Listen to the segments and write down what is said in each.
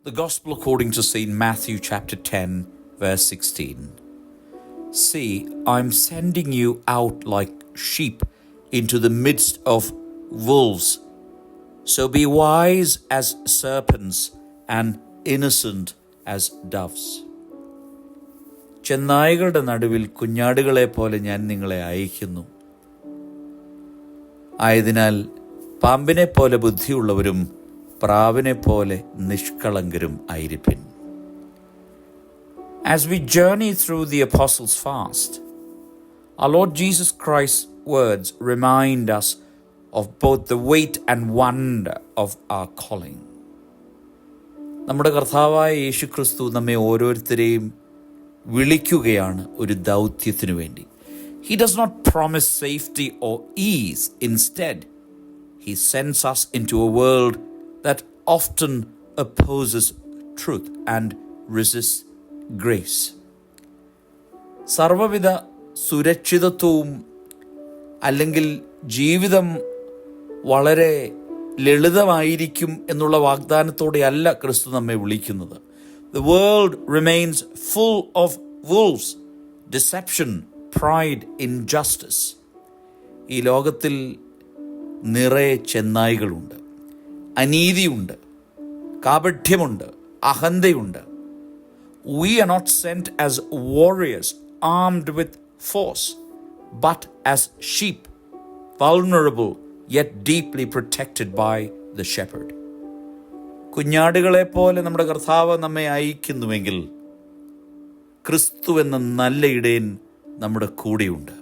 The Gospel according to St. Matthew chapter 10, verse 16. See, I'm sending you out like sheep into the midst of wolves. So be wise as serpents and innocent as doves. ചെന്നായ്കളുടെ നടുവിൽ കുഞ്ഞാടുകളെ പോലെ ഞാൻ നിങ്ങളെ അയക്കുന്നു. ആയതിനാൽ പാമ്പിനെ പോലെ ബുദ്ധിയുള്ളവരും പ്രാവിനെ പോലെ നിഷ്കളങ്കരും ആയിരിപ്പിൻ. As we journey through the Apostles' Fast, our Lord Jesus Christ's words remind us of both the weight and wonder of our calling. നമ്മുടെ കർത്താവായ യേശു ക്രിസ്തു നമ്മെ ഓരോരുത്തരെയും വിളിക്കുകയാണ് ഒരു ദൗത്യത്തിനു വേണ്ടി. He does not promise safety or ease. Instead, He sends us into a world that often opposes truth and resists grace. സർവവിധ സുരക്ഷിതത്വവും അല്ലെങ്കിൽ ജീവിതം വളരെ ലളിതമായിരിക്കും എന്നുള്ള വാഗ്ദാനത്തോടെയല്ല ക്രിസ്തു നമ്മെ വിളിക്കുന്നത്. The world remains full of wolves, deception, pride, injustice. ഈ ലോകത്തിൽ നിറയെ ചെന്നായ്കളുണ്ട്, അനീതിയുണ്ട്, കാപഠ്യമുണ്ട്, അഹന്തയുണ്ട്. We are not sent as warriors armed with force, but as sheep, vulnerable yet deeply protected by the shepherd. കുഞ്ഞാടുകളെ പോലെ നമ്മുടെ കർത്താവ് നമ്മെ അയക്കുന്നുവെങ്കിൽ ക്രിസ്തു എന്ന നല്ല ഇടയൻ നമ്മുടെ കൂടെയുണ്ട്.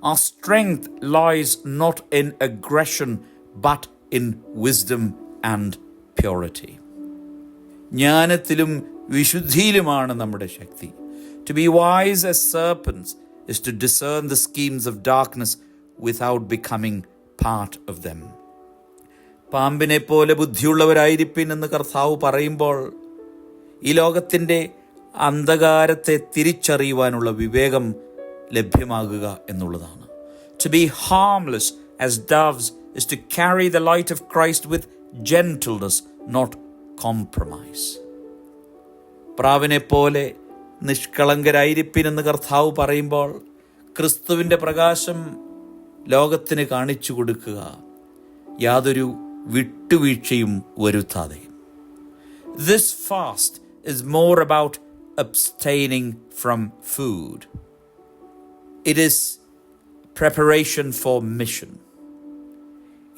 Our strength lies not in aggression but in wisdom and purity. ജ്ഞാനത്തിലും വിശുദ്ധിയിലുമാണ് നമ്മുടെ ശക്തി. To be wise as serpents is to discern the schemes of darkness without becoming part of them. പാമ്പിനെ പോലെ ബുദ്ധിയുള്ളവരായിരിപ്പിൻ എന്ന് കർത്താവ് പറയുമ്പോൾ ഈ ലോകത്തിൻ്റെ അന്ധകാരത്തെ തിരിച്ചറിയുവാനുള്ള വിവേകം ലഭ്യമാകുക എന്നുള്ളതാണ്. To be harmless as doves is to carry the light of Christ with gentleness, not compromise. പ്രാവിനെ പോലെ നിഷ്കളങ്കരായിരിപ്പിൻ എന്ന് കർത്താവ് പറയുമ്പോൾ ക്രിസ്തുവിൻ്റെ പ്രകാശം ലോകത്തിന് കാണിച്ചു കൊടുക്കുക, യാതൊരു വിട്ടുവീഴ്ചയും വരുത്താതെ. This fast is more about abstaining from food. It is preparation for mission.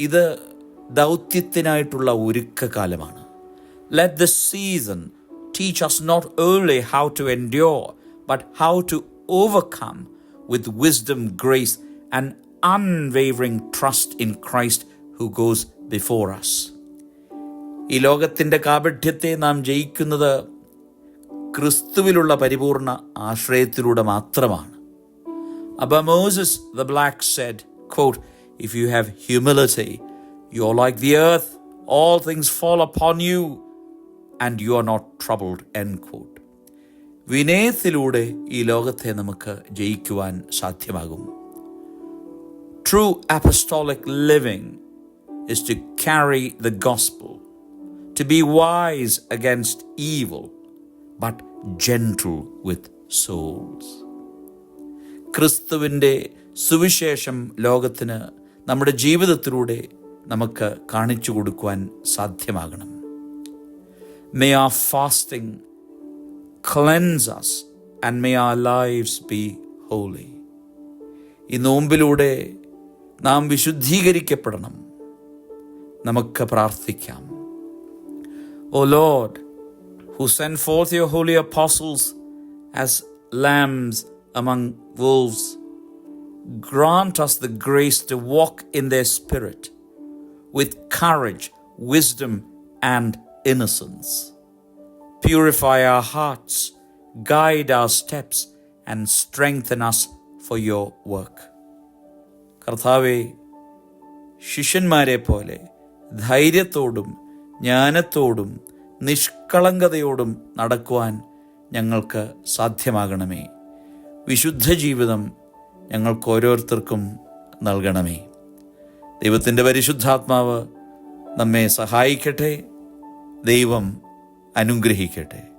ഇത് ദൗത്യത്തിനായിട്ടുള്ള ഒരുക്കകാലമാണ്. Let this season teach us not only how to endure, but how to overcome with wisdom, grace, and unwavering trust in Christ who goes before us. ഈ ലോകത്തിൻ്റെ കാപഠ്യത്തെ നാം ജയിക്കുന്നത് ക്രിസ്തുവിലുള്ള പരിപൂർണ ആശ്രയത്തിലൂടെ മാത്രമാണ്. Abba Moses the Black said, quote, "If you have humility, you're like the earth, all things fall upon you, and you are not troubled," end quote. വിനയത്തിലൂടെ ഈ ലോകത്തെ നമുക്ക് ജയിക്കുവാൻ സാധ്യമാകും. True apostolic living is to carry the gospel, to be wise against evil, but gentle with souls. ക്രിസ്തുവിൻ്റെ സുവിശേഷം ലോകത്തിന് നമ്മുടെ ജീവിതത്തിലൂടെ നമുക്ക് കാണിച്ചു കൊടുക്കുവാൻ സാധ്യമാകണം. May our fasting cleanse us and may our lives be holy. ഈ നോമ്പിലൂടെ നാം വിശുദ്ധീകരിക്കപ്പെടണം. നമുക്ക് പ്രാർത്ഥിക്കാം. O Lord, who sent forth your holy apostles as lambs among wolves, grant us the grace to walk in their spirit with courage, wisdom, and innocence. Purify our hearts, guide our steps, and strengthen us for your work. കർത്താവേ, ശിഷ്യന്മാരെ പോലെ ധൈര്യത്തോടും ജ്ഞാനത്തോടും നിഷ്കളങ്കതയോടും നടക്കുവാൻ ഞങ്ങൾക്ക് സാധ്യമാകണമേ. വിശുദ്ധ ജീവിതം ഞങ്ങൾക്ക് ഓരോരുത്തർക്കും നൽകണമേ. ദൈവത്തിൻ്റെ പരിശുദ്ധാത്മാവ് നമ്മെ സഹായിക്കട്ടെ. ദൈവം അനുഗ്രഹിക്കട്ടെ.